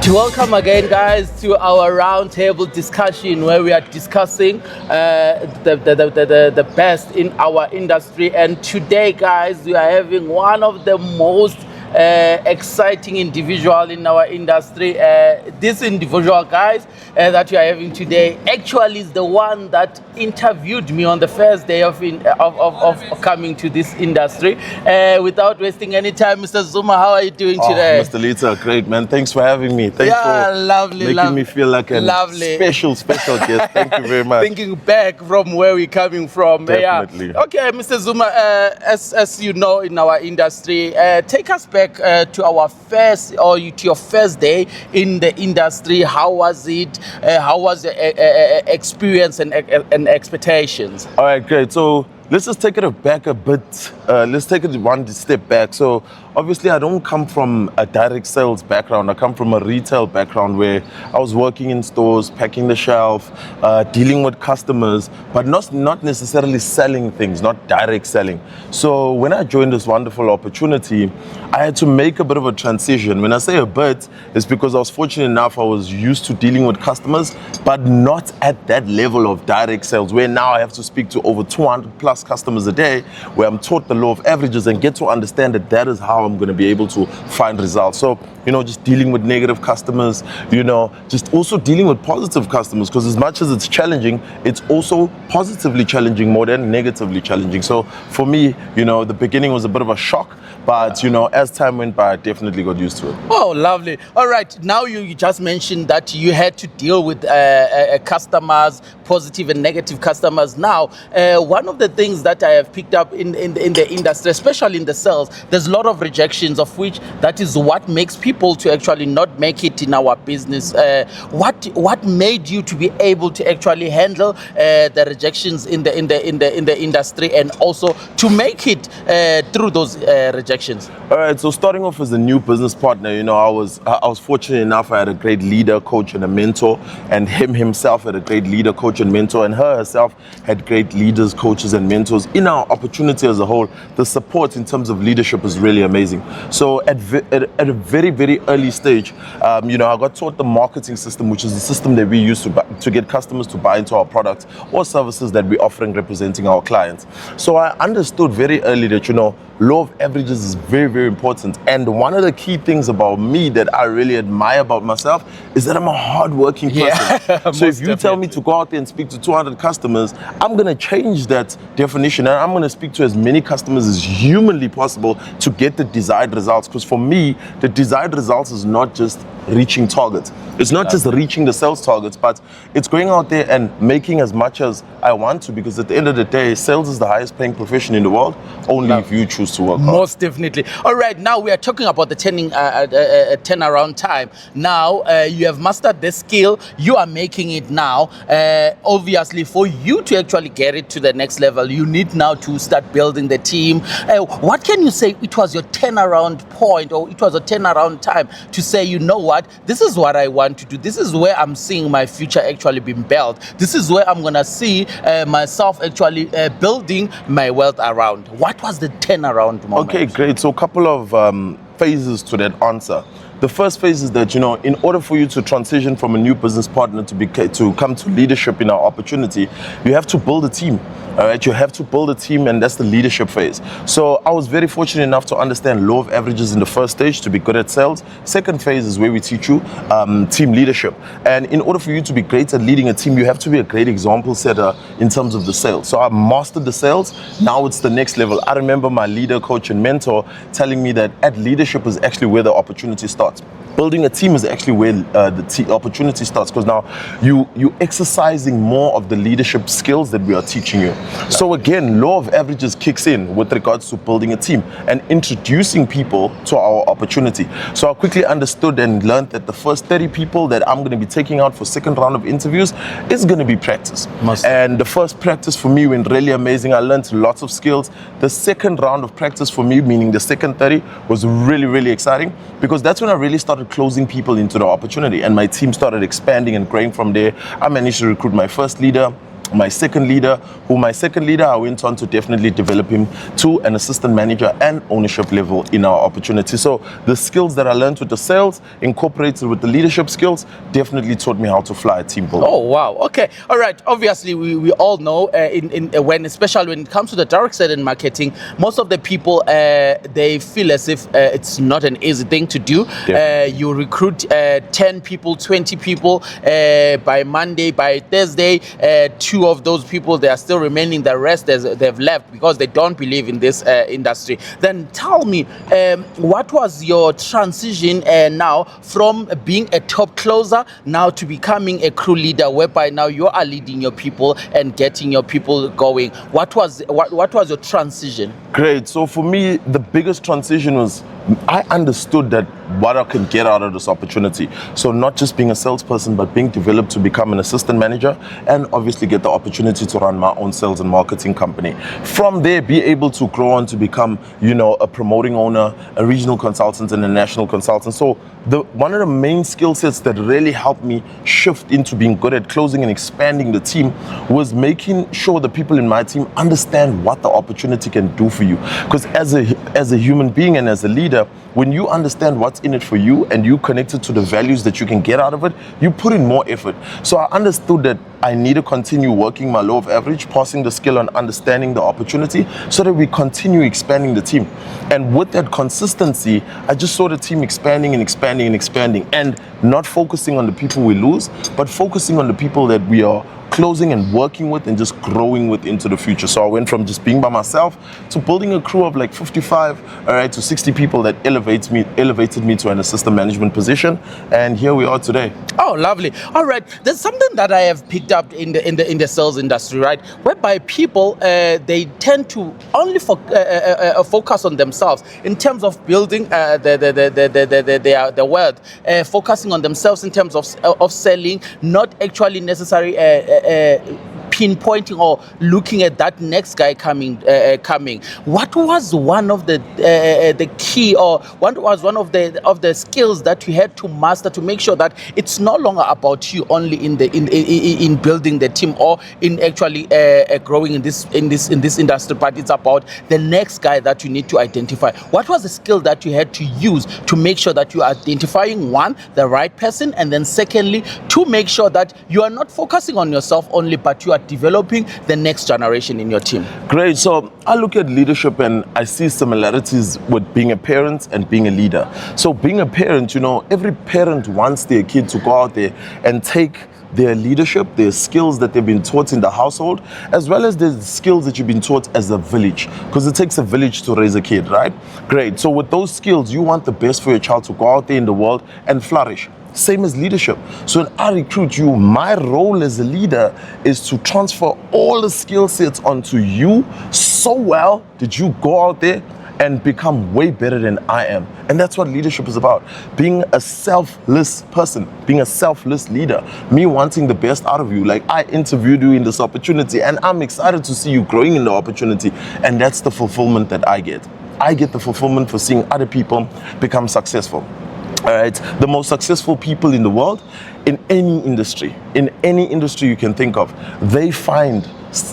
Welcome again, guys, to our roundtable discussion where we are discussing the best in our industry. And today, guys, we are having one of the most exciting individual in our industry. This individual, guys, that we are having today actually is the one that interviewed me on the first day of coming to this industry. Without wasting any time, Mr. Zuma, how are you doing today? Mr. Litha, great, man. Thanks for having me. Thanks for making me feel like a special guest. Thank you very much. Thinking back from where we're coming from. Definitely. Yeah. Okay, Mr. Zuma, as you know, in our industry, take us back to our first or to your first day in the industry. How was it? How was the experience and expectations? All right, great. So let's just take it back a bit. Let's take it one step back. So obviously I don't come from a direct sales background. I come from a retail background where I was working in stores, packing the shelf, dealing with customers, but not necessarily selling things, not direct selling. So when I joined this wonderful opportunity, I had to make a bit of a transition. When I say a bit, it's because I was fortunate enough I was used to dealing with customers, but not at that level of direct sales, where now I have to speak to over 200 plus customers a day, where I'm taught the law of averages and get to understand that is how I'm going to be able to find results. So, just dealing with negative customers, just also dealing with positive customers, because as much as it's challenging, it's also positively challenging more than negatively challenging. So for me, the beginning was a bit of a shock, but as time went by, I definitely got used to it. Oh, lovely. All right. Now you just mentioned that you had to deal with customers, positive and negative customers. Now, one of the things that I have picked up in the industry, especially in the sales, there's a lot of rejections, of which that is what makes people to actually not make it in our business. What made you to be able to actually handle the rejections in the industry, and also to make it through those rejections? All right, so starting off as a new business partner, I was fortunate enough. I had a great leader, coach, and a mentor, and him himself had a great leader, coach, and mentor, and her herself had great leaders, coaches, and mentors. In our opportunity as a whole, the support in terms of leadership is really amazing. So at a very, very early stage, I got taught the marketing system, which is the system that we use to get customers to buy into our products or services that we're offering, representing our clients. So I understood very early that, law of averages is very, very important. And one of the key things about me that I really admire about myself is that I'm a hardworking person. Yeah, so if you tell me to go out there and speak to 200 customers, I'm going to change that definition, and I'm going to speak to as many customers as humanly possible to get the desired results. Because for me, the desired results is not just reaching targets. It's not just reaching the sales targets, but it's going out there and making as much as I want to, because at the end of the day, sales is the highest paying profession in the world, only if you choose to work hard. Most definitely. All right, now we are talking about the turnaround time. Now you have mastered the skill, you are making it now. Obviously, for you to actually get it to the next level, you need now to start building the team. What can you say it was your turnaround point, or it was a turnaround time to say, this is what I want to do. This is where I'm seeing my future actually being built. This is where I'm going to see myself actually building my wealth around. What was the turnaround moment? Okay, great. So a couple of phases to that answer. The first phase is that, in order for you to transition from a new business partner to come to leadership in our opportunity, you have to build a team. All right, you have to build a team, and that's the leadership phase. So I was very fortunate enough to understand law of averages in the first stage to be good at sales. Second phase is where we teach you team leadership. And in order for you to be great at leading a team, you have to be a great example setter in terms of the sales. So I mastered the sales. Now it's the next level. I remember my leader, coach, and mentor telling me that at leadership is actually where the opportunity starts. Building a team is actually where the opportunity starts, because now you exercising more of the leadership skills that we are teaching you. So again, law of averages kicks in with regards to building a team and introducing people to our opportunity. So I quickly understood and learned that the first 30 people that I'm going to be taking out for second round of interviews is going to be practice. And the first practice for me went really amazing. I learned lots of skills. The second round of practice for me, meaning the second 30, was really, really exciting, because that's when I really started closing people into the opportunity, and my team started expanding and growing from there. I managed to recruit my first leader. my second leader, I went on to definitely develop him to an assistant manager and ownership level in our opportunity. So the skills that I learned with the sales, incorporated with the leadership skills, definitely taught me how to fly a team building. Oh, wow. Okay. All right. Obviously, we all know especially when it comes to the direct selling marketing, most of the people, they feel as if it's not an easy thing to do. You recruit 10 people, 20 people by Monday, by Thursday, 2 of those people, they are still remaining. The rest, they've left because they don't believe in this industry. Then tell me, what was your transition now from being a top closer now to becoming a crew leader, whereby now you are leading your people and getting your people going? What was your transition? Great. So for me, the biggest transition was I understood that what I can get out of this opportunity. So not just being a salesperson, but being developed to become an assistant manager and obviously get the opportunity to run my own sales and marketing company. From there, be able to grow on to become, a promoting owner, a regional consultant and a national consultant. So one of the main skill sets that really helped me shift into being good at closing and expanding the team was making sure the people in my team understand what the opportunity can do for you. Because as a human being and as a leader, when you understand what's in it for you and you connect it to the values that you can get out of it, you put in more effort. So I understood that I need to continue working my law of average, passing the skill on understanding the opportunity so that we continue expanding the team. And with that consistency, I just saw the team expanding and expanding and expanding, and not focusing on the people we lose, but focusing on the people that we are closing and working with and just growing with into the future. So I went from just being by myself to building a crew of like 55, to 60 people that elevated me to an assistant management position, and here we are today. Oh, lovely. All right. There's something that I have picked up in the sales industry, right? Whereby people they tend to only focus on themselves in terms of building the wealth, focusing on themselves in terms of selling, not actually necessarily pinpointing or looking at that next guy coming. What was one of the key, or what was one of the skills that you had to master to make sure that it's no longer about you only in building the team or in actually growing in this industry, but it's about the next guy that you need to identify? What was the skill that you had to use to make sure that you are identifying, one, the right person, and then secondly, to make sure that you are not focusing on yourself only, but you are developing the next generation in your team? Great. So I look at leadership and I see similarities with being a parent and being a leader. So being a parent, every parent wants their kid to go out there and take their leadership, their skills that they've been taught in the household, as well as the skills that you've been taught as a village, because it takes a village to raise a kid, right? Great. So with those skills, you want the best for your child to go out there in the world and flourish. Same as leadership. So when I recruit you, my role as a leader is to transfer all the skill sets onto you so well that you go out there and become way better than I am. And that's what leadership is about. Being a selfless person, being a selfless leader, me wanting the best out of you. Like, I interviewed you in this opportunity and I'm excited to see you growing in the opportunity. And that's the fulfillment that I get. I get the fulfillment for seeing other people become successful. All right, the most successful people in the world, in any industry you can think of, they find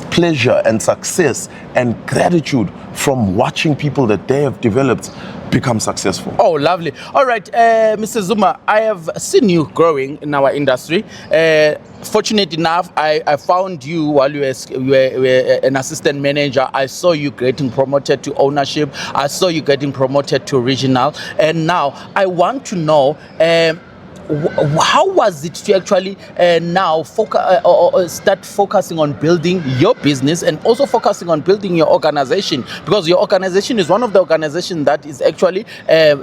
pleasure and success and gratitude from watching people that they have developed become successful. Oh, lovely. All right, Mr. Zuma, I have seen you growing in our industry. Fortunate enough, I found you while you were an assistant manager. I saw you getting promoted to ownership. I saw you getting promoted to regional. And now I want to know, how was it to actually now start focusing on building your business and also focusing on building your organization? Because your organization is one of the organizations that is actually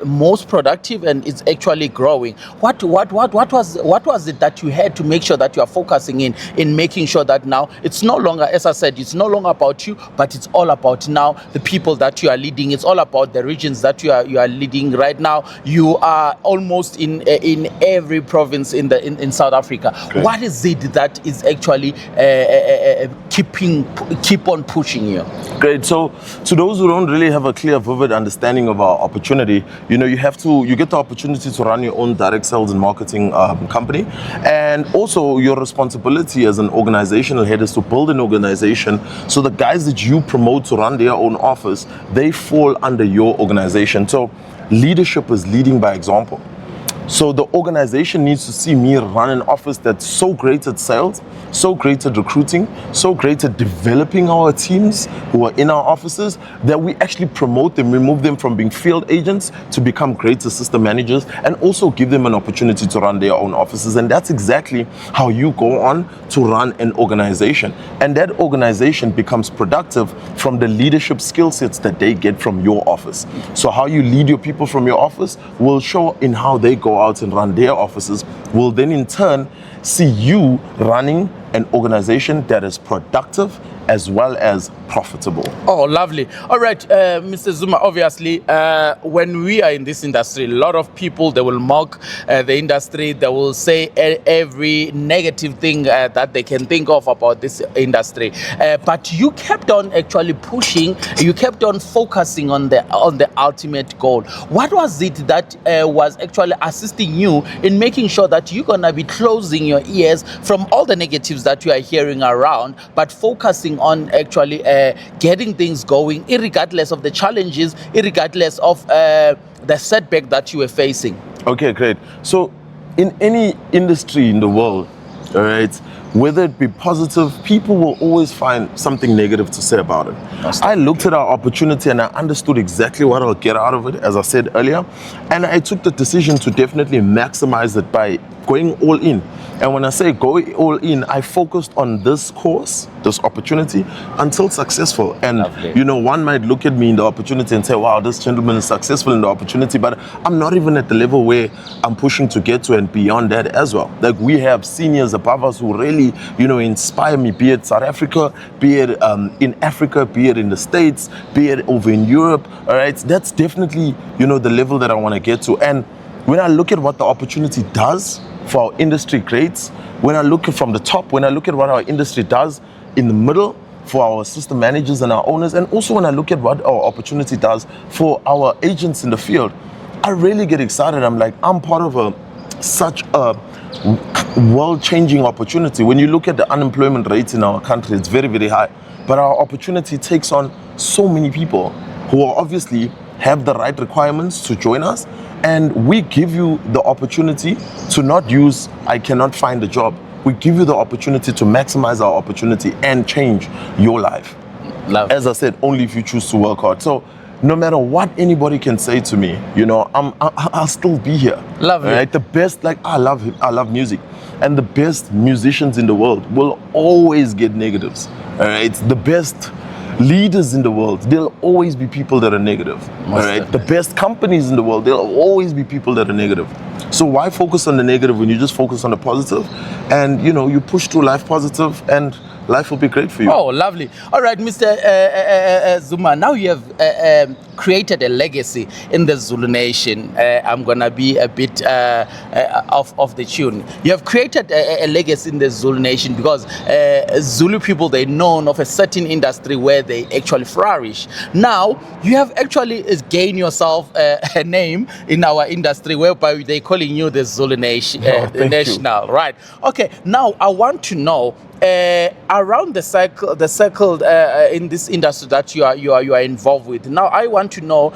most productive and is actually growing. What was it that you had to make sure that you are focusing in making sure that now it's no longer, as I said, it's no longer about you, but it's all about now the people that you are leading. It's all about the regions that you are leading right now. You are almost in every province in South Africa. Okay. What is it that is actually keep on pushing you? Great. So, to those who don't really have a clear, vivid understanding of our opportunity, you get the opportunity to run your own direct sales and marketing company, and also your responsibility as an organizational head is to build an organization. So the guys that you promote to run their own office, they fall under your organization. So leadership is leading by example. So the organization needs to see me run an office that's so great at sales, so great at recruiting, so great at developing our teams who are in our offices, that we actually promote them, remove them from being field agents to become great assistant managers, and also give them an opportunity to run their own offices. And that's exactly how you go on to run an organization. And that organization becomes productive from the leadership skill sets that they get from your office. So how you lead your people from your office will show in how they go out and run their offices, will then in turn see you running an organization that is productive as well as profitable. Oh, lovely. All right, Mr. Zuma, obviously, when we are in this industry, a lot of people, they will mock the industry. They will say every negative thing that they can think of about this industry. But you kept on actually pushing, you kept on focusing on the ultimate goal. What was it that was actually assisting you in making sure that you're going to be closing your ears from all the negatives that you are hearing around, but focusing on actually getting things going, irregardless of the challenges, irregardless of the setback that you were facing? Okay, great. So in any industry in the world, all right, whether it be positive, people will always find something negative to say about it. I looked at our opportunity and I understood exactly what I'll get out of it, as I said earlier, and I took the decision to definitely maximize it by going all in. And when I say go all in, I focused on this course, this opportunity, until successful. And Lovely. one might look at me in the opportunity and say, wow, this gentleman is successful in the opportunity, but I'm not even at the level where I'm pushing to get to, and beyond that as well. Like, we have seniors above us who really, inspire me, be it South Africa, be it in Africa, be it in the States, be it over in Europe. All right, that's definitely, the level that I want to get to. And when I look at what the opportunity does for our industry greats, when I look at from the top, when I look at what our industry does in the middle for our system managers and our owners, and also when I look at what our opportunity does for our agents in the field, I really get excited. I'm like, I'm part of such a world-changing opportunity. When you look at the unemployment rate in our country, it's very, very high. But our opportunity takes on so many people who are obviously have the right requirements to join us. And we give you the opportunity to not use, I cannot find a job. We give you the opportunity to maximize our opportunity and change your life. Love. As I said, only if you choose to work hard. So no matter what anybody can say to me, I'll still be here. Lovely. Right? The best, I love music. And the best musicians in the world will always get negatives. All right? The best leaders in the world, there'll always be people that are negative. All right? The best companies in the world, there'll always be people that are negative. So why focus on the negative when you just focus on the positive? And you push through life positive, and life will be great for you. Oh, lovely. All right, Mr. Zuma, now you have created a legacy in the Zulu nation. I'm going to be a bit off the tune. You have created a legacy in the Zulu nation because Zulu people, they're known of a certain industry where they actually flourish. Now, you have actually gained yourself a name in our industry whereby they're calling you the Zulu nation, national, right? Okay, now I want to know, around the circle in this industry that you are involved with. Now, I want to know,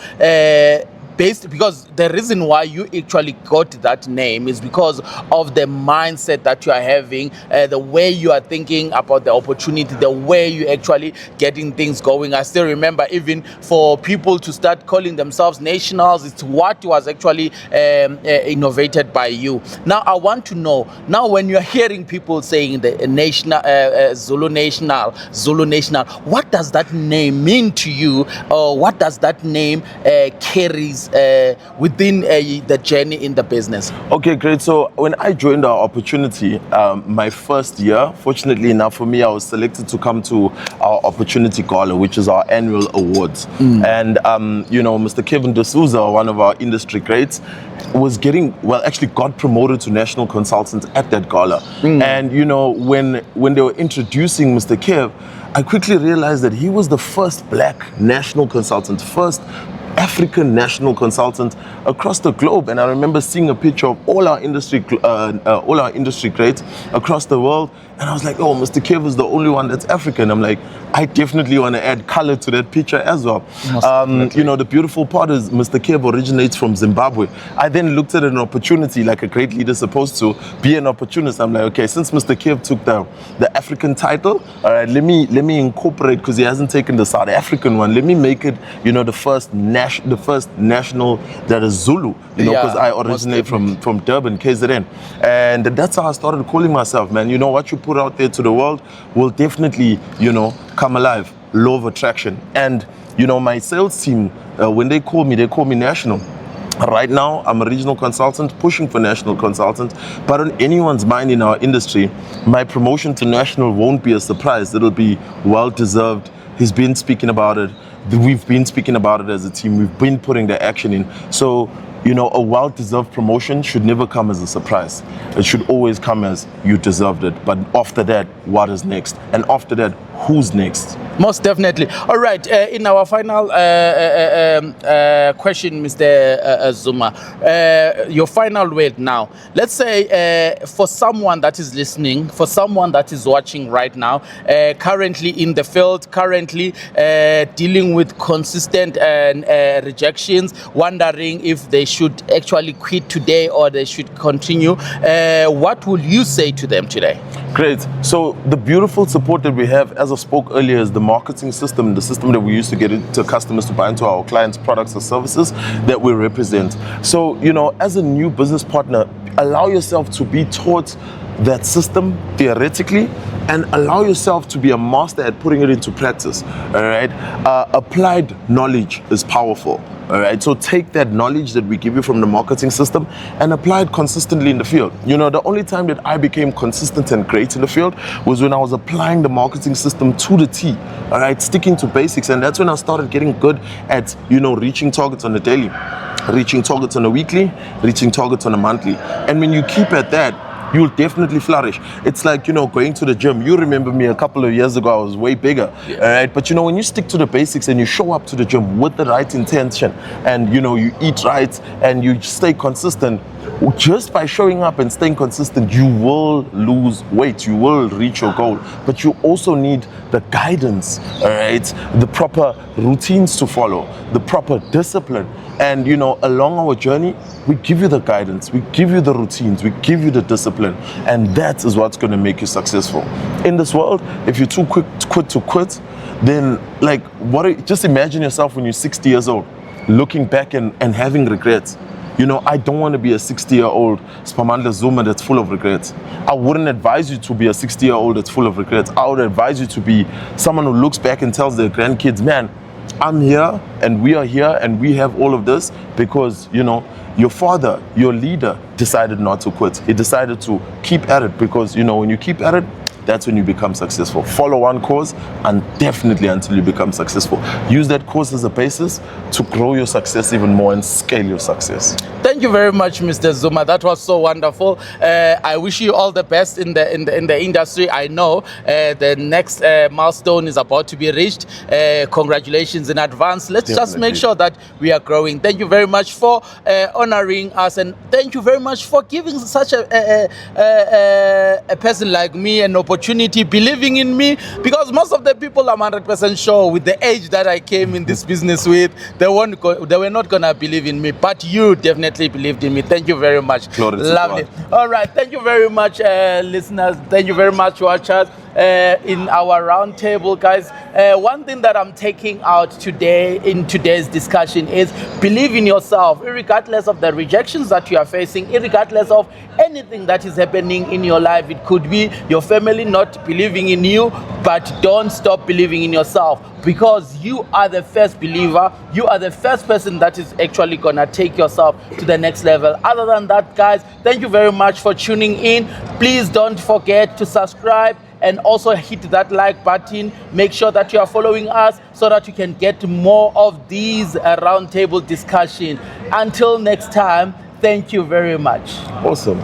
because the reason why you actually got that name is because of the mindset that you are having, the way you are thinking about the opportunity, the way you actually getting things going. I still remember, even for people to start calling themselves nationals, it's what was actually innovated by you. Now, I want to know, now when you're hearing people saying the national, Zulu national, what does that name mean to you? Or what does that name carries within the journey in the business? Okay, great. So when I joined our opportunity, my first year, fortunately enough for me, I was selected to come to our Opportunity Gala, which is our annual awards. And, Mr. Kevin D'Souza, one of our industry greats, actually got promoted to national consultant at that gala. And, when they were introducing Mr. Kev, I quickly realized that he was the first black national consultant, first African national consultant across the globe. And I remember seeing a picture of all our industry greats across the world, and I was like, oh, Mr. Kev is the only one that's African. I'm like, I definitely want to add color to that picture as well. The beautiful part is Mr. Kev originates from Zimbabwe. I then looked at an opportunity, like a great leader supposed to be an opportunist. I'm like, okay, since Mr. Kev took the African title, all right, let me incorporate, because he hasn't taken the South African one. Let me make it, the first national that is Zulu, because I originate from Durban, KZN. And that's how I started calling myself, man. What you put out there to the world will definitely, come alive. Law of attraction. And, my sales team, when they call me national. Right now, I'm a regional consultant pushing for national consultant, but on anyone's mind in our industry, my promotion to national won't be a surprise. It'll be well-deserved. He's been speaking about it. We've been speaking about it as a team. We've been putting the action in. So, a well-deserved promotion should never come as a surprise. It should always come as you deserved it. But after that, what is next? And after that, who's next? Most definitely. All right. In our final question, Mr. Zuma, your final word now. Let's say for someone that is listening, for someone that is watching right now, currently in the field, currently dealing with consistent rejections, wondering if they should actually quit today or they should continue, what will you say to them today? Great. So the beautiful support that we have, as I spoke earlier, is the marketing system, the system that we use to get into customers to buy into our clients' products or services that we represent. So, as a new business partner, allow yourself to be taught that system theoretically, and allow yourself to be a master at putting it into practice. All right. Applied knowledge is powerful. All right, so take that knowledge that we give you from the marketing system and apply it consistently in the field. The only time that I became consistent and great in the field was when I was applying the marketing system to the T, all right, sticking to basics. And that's when I started getting good at, reaching targets on a daily, reaching targets on a weekly, reaching targets on a monthly. And when you keep at that, you'll definitely flourish. It's like, going to the gym. You remember me a couple of years ago, I was way bigger. Yeah. All right. But when you stick to the basics and you show up to the gym with the right intention and, you eat right and you stay consistent, just by showing up and staying consistent, you will lose weight, you will reach your goal. But you also need the guidance, all right? The proper routines to follow, the proper discipline. And, along our journey, we give you the guidance, we give you the routines, we give you the discipline. And that is what's going to make you successful. In this world, if you're too quick to quit, then just imagine yourself when you're 60 years old, looking back and having regrets. I don't want to be a 60-year-old Sphamandla Zuma that's full of regrets. I wouldn't advise you to be a 60-year-old that's full of regrets. I would advise you to be someone who looks back and tells their grandkids, man, I'm here and we are here and we have all of this because, your father, your leader, decided not to quit. He decided to keep at it because, when you keep at it, that's when you become successful. Follow one course and definitely until you become successful. Use that course as a basis to grow your success even more and scale your success. Thank you very much, Mr. Zuma. That was so wonderful. I wish you all the best in the industry. I know the next milestone is about to be reached. Congratulations in advance. Let's just make sure that we are growing. Thank you very much for honoring us, and thank you very much for giving such a person like me an opportunity, believing in me, because most of the people I'm 100% sure with the age that I came in this business with, they were not gonna believe in me, but you definitely believed in me. Thank you very much. Lovely. All right, thank you very much, listeners. Thank you very much, watchers. in our roundtable, guys. One thing that I'm taking out today in today's discussion is believe in yourself, regardless of the rejections that you are facing, regardless of anything that is happening in your life. It could be your family not believing in you, but don't stop believing in yourself, because you are the first believer. You are the first person that is actually gonna take yourself to the next level. Other than that, guys, thank you very much for tuning in. Please don't forget to subscribe and also hit that like button. Make sure that you are following us so that you can get more of these roundtable discussion. Until next time, thank you very much. Awesome.